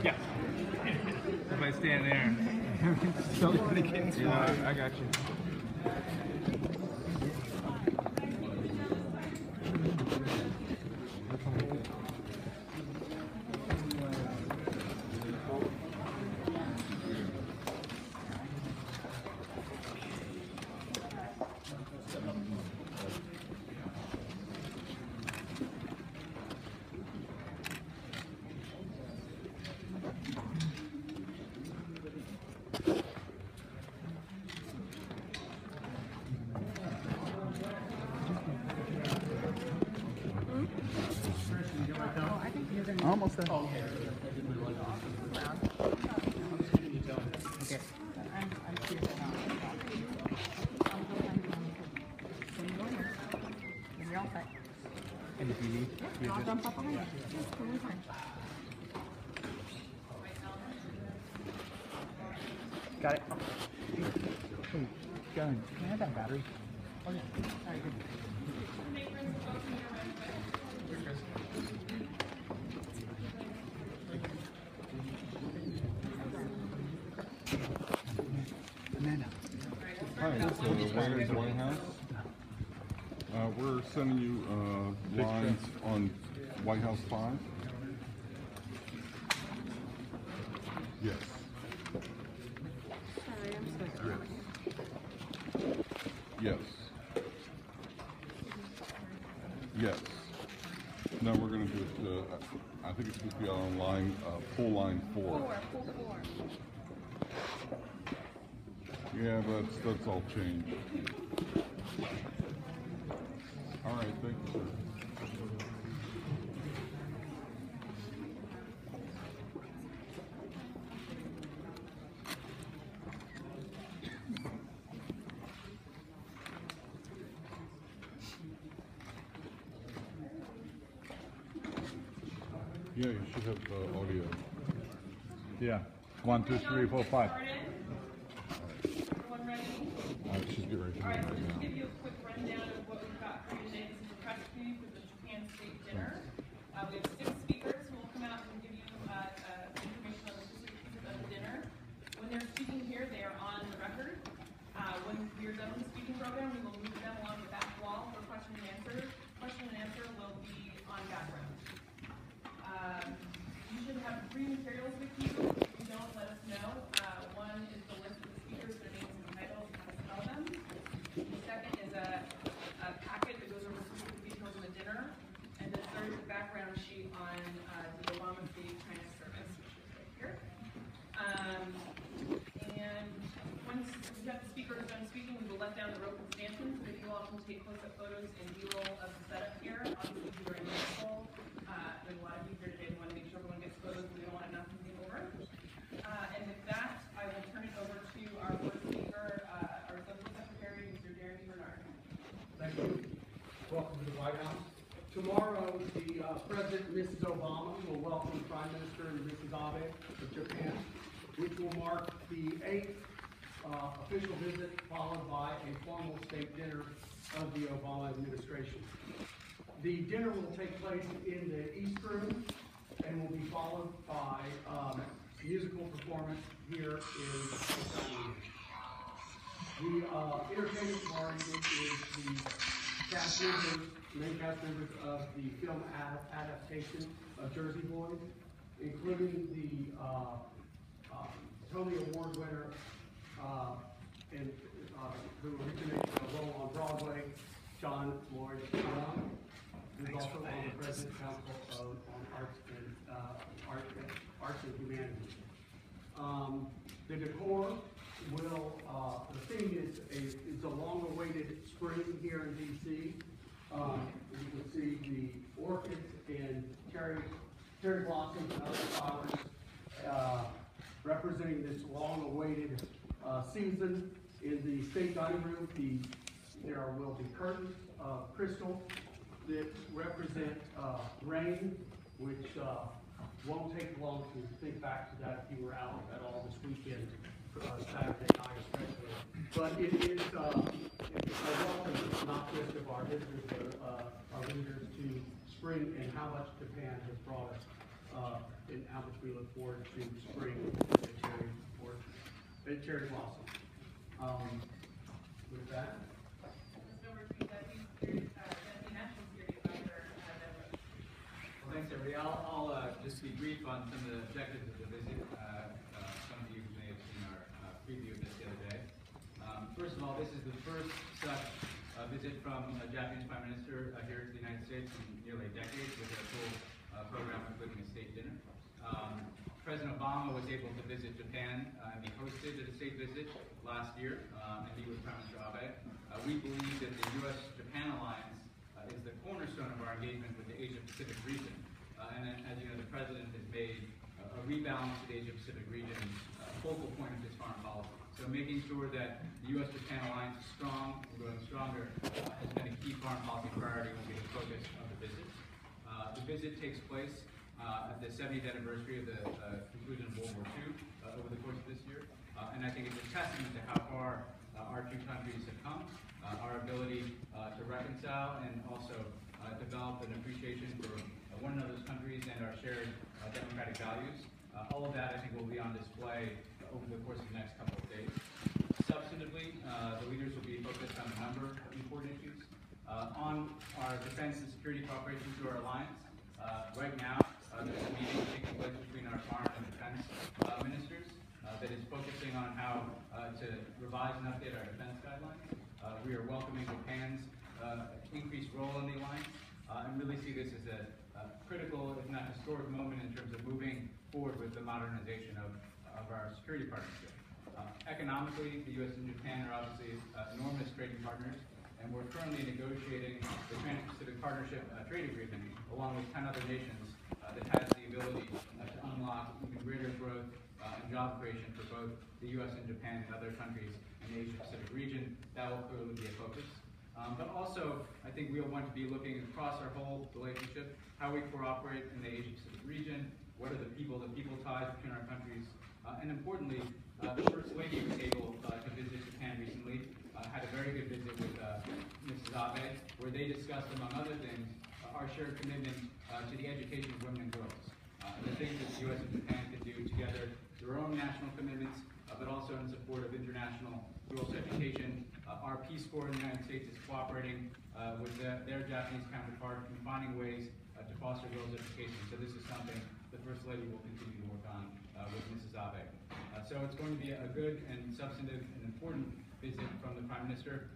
Yeah. If I stand there. Yeah, I got you. Almost there. Okay. I'm curious about you're all set. And if you need, Yeah, I'll jump up behind you. It's totally fine. got it. Hey, John, can I have that battery? Oh, yeah. Sorry, good. Amanda. Hi, so Wayne's White House. We're sending you lines on White House 5. Yes. Sorry, I'm so sorry. Yes. Yes. No, we're going to do it. I think it's supposed to be on line, full line 4. Full 4. Yeah, that's all changed. All right, thank you, sir. Yeah, you should have audio. Yeah. 1, 2, 3, 4, 5. Everyone ready? She's getting ready to All right, do it so right just now. give you a quick rundown of what we've got for you today. This is a press preview for the Japan State Dinner. We have 6 speakers who will come out and give you information on the specifics of the dinner. When they're speaking here, they are on the record. When we're done with the speaking program, we will move them along the back wall for question and answer. Question and answer will be on background. You should have 3 materials with you. If you don't, let us know. One is the list of the speakers, their names and titles, and how to spell them. The second is a packet that goes over specific details of the dinner. And the third is a background sheet on the Obama Free China Service, which is right here. And once we've got the speakers done speaking, we will let down the rope and stanchions so that you all can take close-up photos and B-roll of the setup here. Obviously, if you are in the hall, there's a lot of you here today. We want to make sure everyone gets photos. We don't want enough to be over. And with that, I will turn it over to our first speaker, our Social Secretary, Mr. Jeremy Bernard. Thank you. Welcome to the White House. Tomorrow, the President and Mrs. Obama will welcome Prime Minister and Mrs. Abe of Japan, which will mark the 8th official visit, followed by a formal state dinner of the Obama administration. The dinner will take place in the East Room and will be followed by musical performance here in the dining room. The entertainment tomorrow evening is the main cast members of the film adaptation of Jersey Boys, including the Tony Award winner who originated a role on Broadway, John Lloyd Young, who's also on the President's Council on Arts and Humanities. The decor will, the theme is a long-awaited spring here in D.C. You can see the orchids and cherry blossoms and other flowers representing this long-awaited season In the state dining room, there will be curtains, crystal, that represent rain, which won't take long to think back to that if you were out at all this weekend, Saturday night especially. But it is a welcome, not just of our visitors, but our visitors to spring, and how much Japan has brought us, and how much we look forward to spring and cherry blossom. With that. Let's go over to Deputy National Security Advisor, Deborah. Well, thanks, everybody. I'll just be brief on some of the objectives of the visit. Some of you may have seen our preview of this the other day. First of all, this is the first such visit from a Japanese Prime Minister here to the United States in nearly a decade, with a full program including a state dinner. President Obama was able to visit Japan and be hosted at a state visit last year and meet with Prime Minister Abe. We believe that the U.S.-Japan alliance is the cornerstone of our engagement with the Asia-Pacific region. And then, as you know, the President has made a rebalance to the Asia-Pacific region a focal point of his foreign policy. So making sure that the U.S.-Japan alliance is strong and growing stronger has been a key foreign policy priority and will be the focus of the visit. The visit takes place at the 70th anniversary of the conclusion of World War II over the course of this year. And I think it's a testament to how far our two countries have come, our ability to reconcile and also develop an appreciation for one another's countries and our shared democratic values. All of that, I think, will be on display over the course of the next couple of days. Substantively, the leaders will be focused on a number of important issues. On our defense and security cooperation through our alliance, right now, there's a meeting taking place between our foreign and defense ministers that is focusing on how to revise and update our defense guidelines. We are welcoming Japan's increased role in the alliance and really see this as a critical, if not historic, moment in terms of moving forward with the modernization of our security partnership. Economically, the U.S. and Japan are obviously enormous trading partners, and we're currently negotiating the Trans-Pacific Partnership Trade Agreement along with 10 other nations that has the ability to unlock even greater growth and job creation for both the U.S. and Japan and other countries in the Asia-Pacific region. That will clearly be a focus. But also, I think we'll want to be looking across our whole relationship, how we cooperate in the Asia-Pacific region, what are the people ties between our countries, and importantly, the First Lady was able to visit Japan recently, had a very good visit with Mrs. Abe, where they discussed, among other things, our shared commitment to the education of women and girls, and the things that the U.S. and Japan can do together, their own national commitments, but also in support of international girls' education. Our Peace Corps in the United States is cooperating with their Japanese counterpart in finding ways to foster girls' education. So this is something the First Lady will continue to work on with Mrs. Abe. So it's going to be a good and substantive and important visit from the Prime Minister,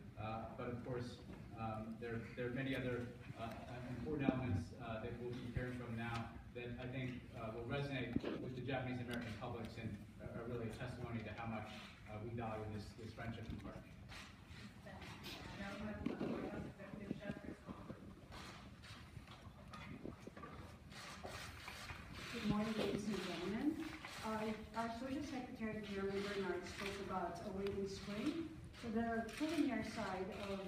but of course there are many other important elements that we'll be hearing from now that I think will resonate with the Japanese American publics and are really a testimony to how much we value this friendship and partnership. Now we have White House Executive Chef Chris Conklin. Good morning, ladies and gentlemen. Our Social Secretary, Jeremy Bernard, spoke about awaiting spring. So the culinary side of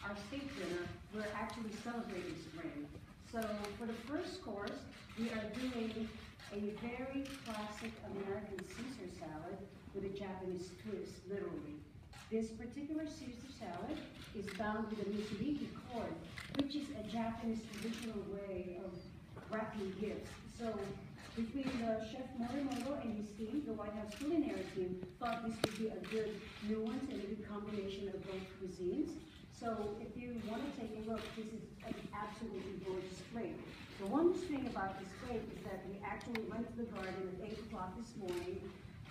our state dinner, we're actually celebrating spring. So for the first course, we are doing a very classic American Caesar salad with a Japanese twist, literally. This particular Caesar salad is bound with a misuriki cord, which is a Japanese traditional way of wrapping gifts. So between Chef Morimoto and his team, the White House culinary team thought this would be a good nuance and a good combination of both cuisines. So if you want to take a look, this is an absolutely gorgeous plate. The wondrous thing about this plate is that we actually went to the garden at 8 o'clock this morning,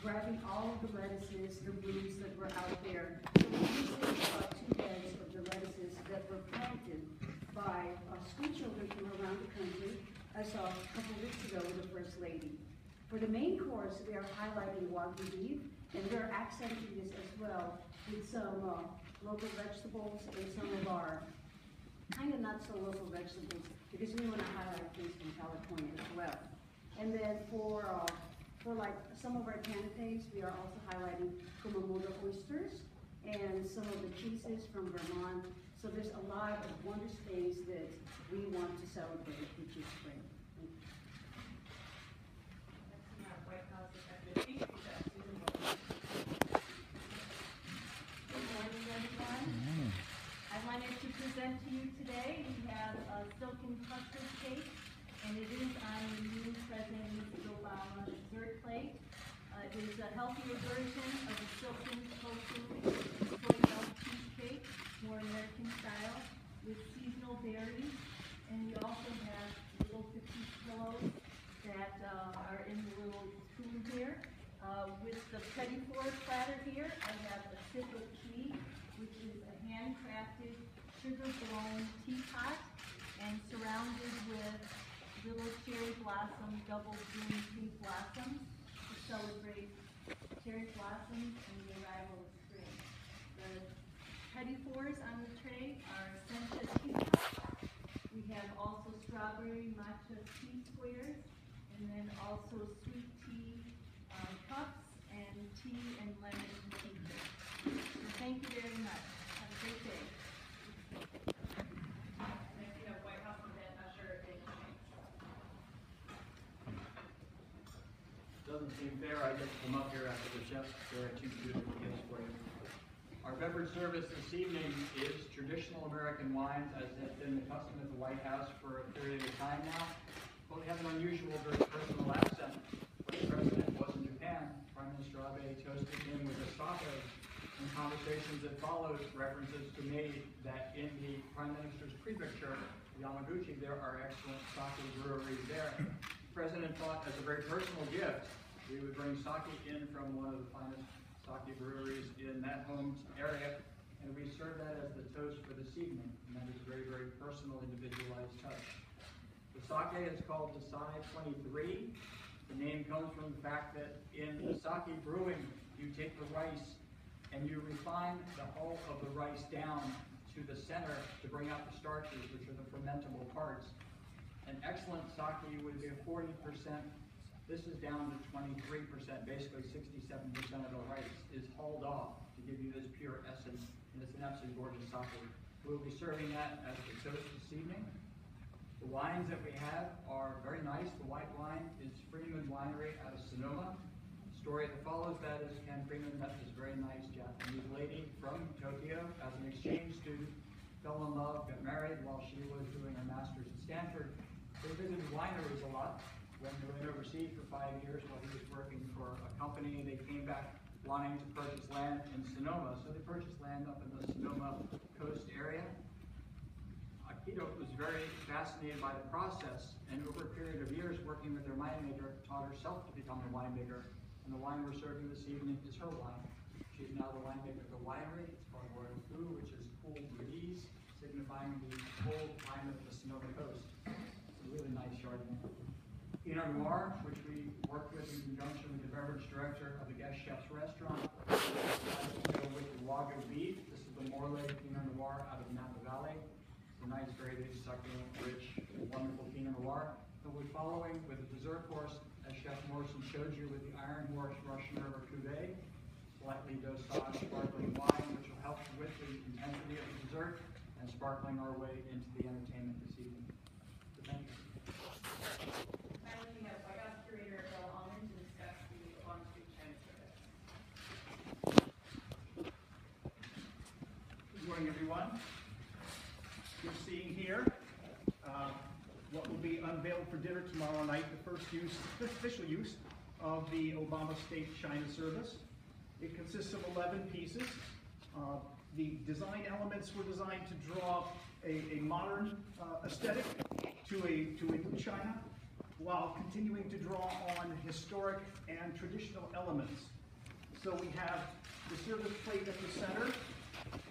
grabbing all of the lettuces, the roots that were out there. So we used about 2 beds of the lettuces that were planted by school children from around the country. I saw a couple weeks ago with the First Lady. For the main course, we are highlighting Wagyu beef, and we're accenting this as well with some local vegetables and some of our kind of not so local vegetables, because we want to highlight things from California as well. And then for like some of our canapes, we are also highlighting Kumamoto oysters, and some of the cheeses from Vermont. So there's a lot of wondrous things that we want to celebrate, which is spring. Next we have White House Executive Chief, Susan Bowen. Good morning, everyone. I wanted to present to you today, we have a silken custard cake, and it is on the new President Mrs. Obama dessert plate. It is a healthier version of the silken tofu soy milk cheesecake, more American style, with seasonal berries. And we also have little petite pillows that are in the little spoon here. With the petit four platter here, I have a sip of tea, which is a handcrafted sugar-blown teapot, and surrounded with little cherry blossom, double bloom pink blossoms to celebrate cherry blossoms and the arrival of spring. The petit fours on the tray are sencha teapots. We have also strawberry matcha tea squares, and then also sweet tea cups and tea and lemon tea. So thank you very much. Have a great day. Next we have White House event usher and James. Doesn't seem fair, I get to come up here after the chefs there are two beautiful gifts for you. Our beverage service this evening is traditional American wines, as has been the custom at the White House for a period of time now. But we have an unusual, very personal accent. When the President was in Japan, Prime Minister Abe toasted him with a sake. In conversations that followed, references to me that in the Prime Minister's prefecture, Yamaguchi, there are excellent sake breweries there. The President thought, as a very personal gift, we would bring sake in from one of the finest sake breweries in that home area, and we serve that as the toast for this evening. And that is a very, very personal, individualized touch. The sake is called the Sai 23. The name comes from the fact that in the sake brewing, you take the rice and you refine the hull of the rice down to the center to bring out the starches, which are the fermentable parts. An excellent sake would be 40%. This is down to 23%, basically 67% of the rice is hauled off to give you this pure essence, and it's an absolutely gorgeous sake. We'll be serving that as the toast this evening. The wines that we have are very nice. The white wine is Freeman Winery out of Sonoma. The story that follows that is Ken Freeman met this very nice Japanese lady from Tokyo as an exchange student, fell in love, got married while she was doing her master's at Stanford. They visited wineries a lot. When they went overseas for 5 years while he was working for a company, they came back wanting to purchase land in Sonoma. So they purchased land up in the Sonoma coast area. Akito was very fascinated by the process, and over a period of years working with their winemaker, taught herself to become a winemaker. And the wine we're serving this evening is her wine. She's now the winemaker of the winery. It's called Royal Fu, which is cool breeze, signifying the cold climate of the Sonoma coast. It's a really nice Chardonnay. Pinot Noir, which we worked with in conjunction with the beverage director of the Guest Chef's restaurant. With the Wagyu beef. This is the Morlaix Pinot Noir out of Napa Valley. It's a nice, very succulent, rich, wonderful Pinot Noir. And we're following with a dessert course, as Chef Morrison showed you, with the Iron Horse Russian River Cuvée, slightly dosage sparkling wine, which will help with the intensity of the dessert and sparkling our way into the entertainment this evening. So thank you. Finally, we have White House curator Bill Almond to discuss the Obama Street China service. Good morning, everyone. You're seeing here what will be unveiled for dinner tomorrow night, the first official use of the Obama State China Service. It consists of 11 pieces. The design elements were designed to draw a modern aesthetic to a new China, while continuing to draw on historic and traditional elements. So we have the service plate at the center,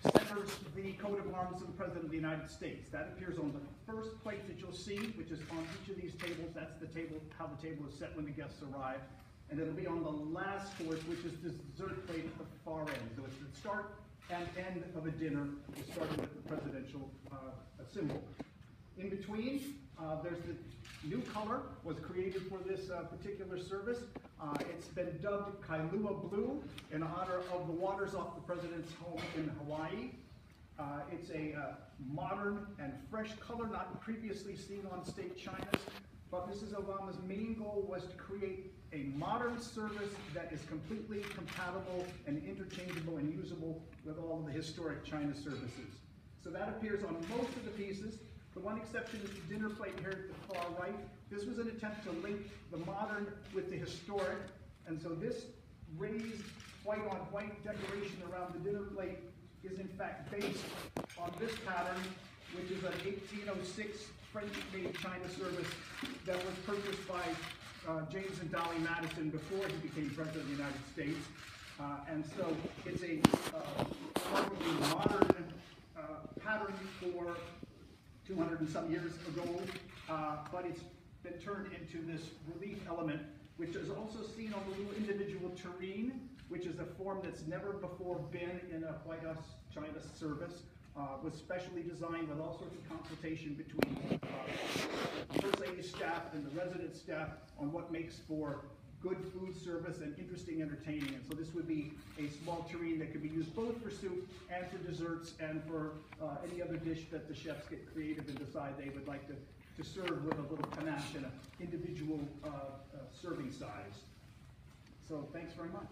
centers the coat of arms of the President of the United States. That appears on the first plate that you'll see, which is on each of these tables. That's the table, how the table is set when the guests arrive. And it'll be on the last course, which is the dessert plate at the far end. So it's the start and end of a dinner, starting with the presidential symbol. In between, there's the new color was created for this particular service. It's been dubbed Kailua Blue in honor of the waters off the president's home in Hawaii. It's a modern and fresh color not previously seen on state chinas, but Mrs. Obama's main goal was to create a modern service that is completely compatible and interchangeable and usable with all of the historic china services. So that appears on most of the pieces. The one exception is the dinner plate here at the far right. This was an attempt to link the modern with the historic, and so this raised white on white decoration around the dinner plate is in fact based on this pattern, which is an 1806 French-made china service that was purchased by James and Dolly Madison before he became President of the United States. And so it's a remarkably modern pattern for 200 and some years ago, but it's been turned into this relief element, which is also seen on the little individual tureen, which is a form that's never before been in a White House china service. Was specially designed with all sorts of consultation between the First Lady's staff and the resident staff on what makes for good food service and interesting entertaining. And so this would be a small tureen that could be used both for soup and for desserts and for any other dish that the chefs get creative and decide they would like to serve with a little panache and an individual serving size. So thanks very much.